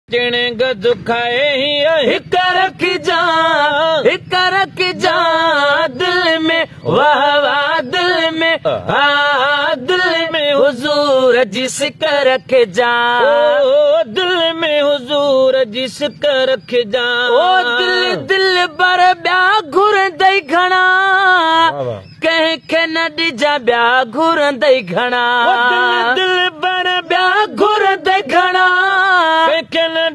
जिन गद खाए हिक रख जा दिल में वाह वाह दिल में दिल में हुजूर जिसका रख जा दिल में हुजूर जिसका रख जा दिल बर ब्या घुर दई घना कह के न डिजा ब्या घुर दई घना दिल बर ब्या घुर दई घना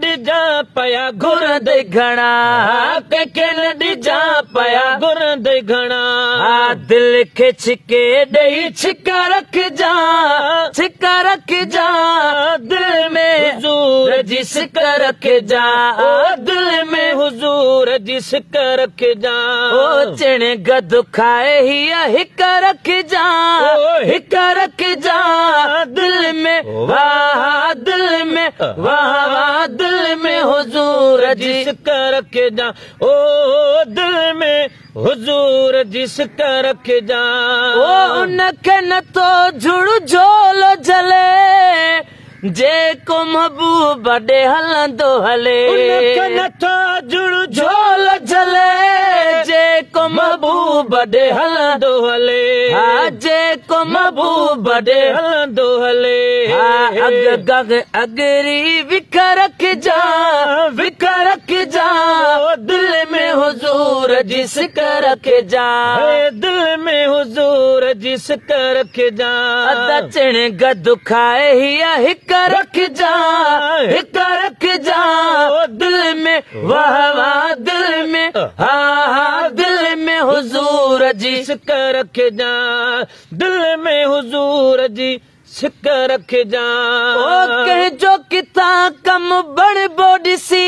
डिजा पया घुर दे घना के डिजा पया घुर दे घना दिल के छिके दई छिका रख जा दिल में हुजूर जिसका रख जा दिल में हुजूर जिसका रख जा चिण गद खाए हिक रख जा दिल में वाह दिल में वाह दिल में हुजूर जिसका रख जा ओ दिल में हुजूर जिसका रख जा ओ उनके न तो जुड़ झोल जले जे को महबूब बड़े हलंदो हले उनके न तो जुड़ झोल जले जे को महबूब बड़े हलंदो हले जे को महबूब बड़े हलंदो हले अग गग अगरी विख रख जा दिल में हुजूर जिसका रख जा दिल में हुजूर जिसका रख जा दचण गद खाए हिक रख जा दिल में वाह वाह दिल में दिल में हुजूर जिसका रख जा दिल में हुजूर जी सिक्का रख जा ओ कह जो किता कम बड़ बोडिसी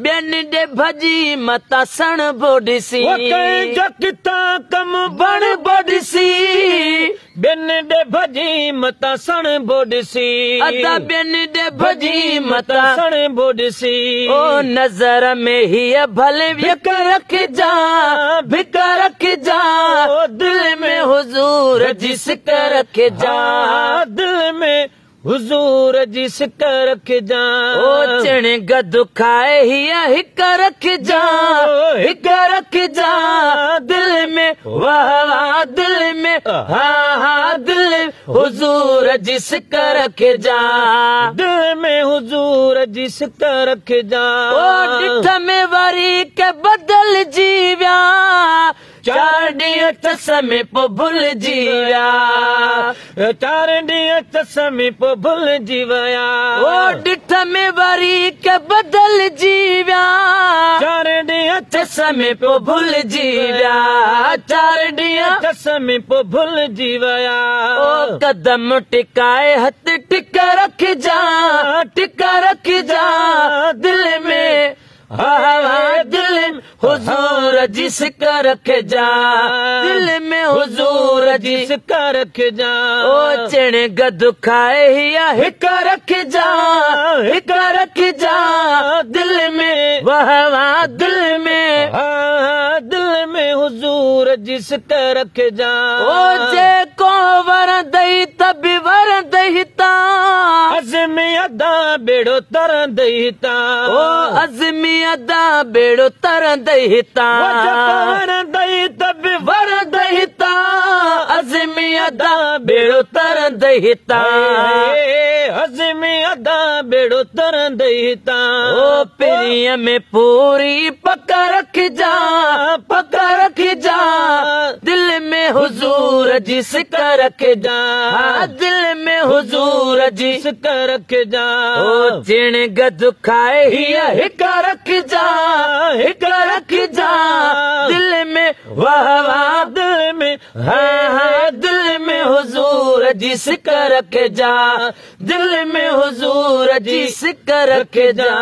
बेन दे भजी मता सन बोडिसी ओ कह जो किता कम बड़ बोडिसी बेन दे भजी मता सन बोडिसी अदा बेन दे भजी मता सन बोडिसी ओ नजर में ही भले भिक रख जा दिल में हुजूर जिसका रख जा दिल में हुजूर जिसका रख जा ओ चिण गद खाए हिक रख जा दिल में वाह वाह दिल में दिल हुजूर जिसका रख जा दिल में हुजूर जिसका रख जा ओ डिठ में वरी के बदल जीव्या 4 ॾींहं चस्मे पो भुल जी विया 4 ॾींहं चस्मे पो भुल जी विया ओ डिठ में वरी के बदल जी विया 4 ॾींहं चस्मे पो भुल जी विया 4 ॾींहं चस्मे पो भुल जी विया ओ कदम टिकाए हथ टिक रख जा दिल में दिल हुजूर जिसका रख जा दिल में हुजूर जिसका रख जा ओ चिण गद खाए हिक रख जा दिल में वाह वाह दिल में हुजूर जिसका रख जा ओ जे को वर दई तब वर दईता अज़मी अदा बेड़ो तर दईता ओ अज़मी अदा बेड़ो तर दईता वर दई तब वर दईता अज़मी अदा बेड़ो तर दईता अज़मी अदा बेड़ो तर दईता ओ प्रिय में पूरी पक्का रख जा दिल में हुजूर जिसका रख जा दिल में हुजूर जिसका रख जा ओ चिण गद खाए हिक रख जा दिल में वाह वाह दिल में दिल में हुजूर जिसका रख जा दिल में हुजूर जिसका रख जा।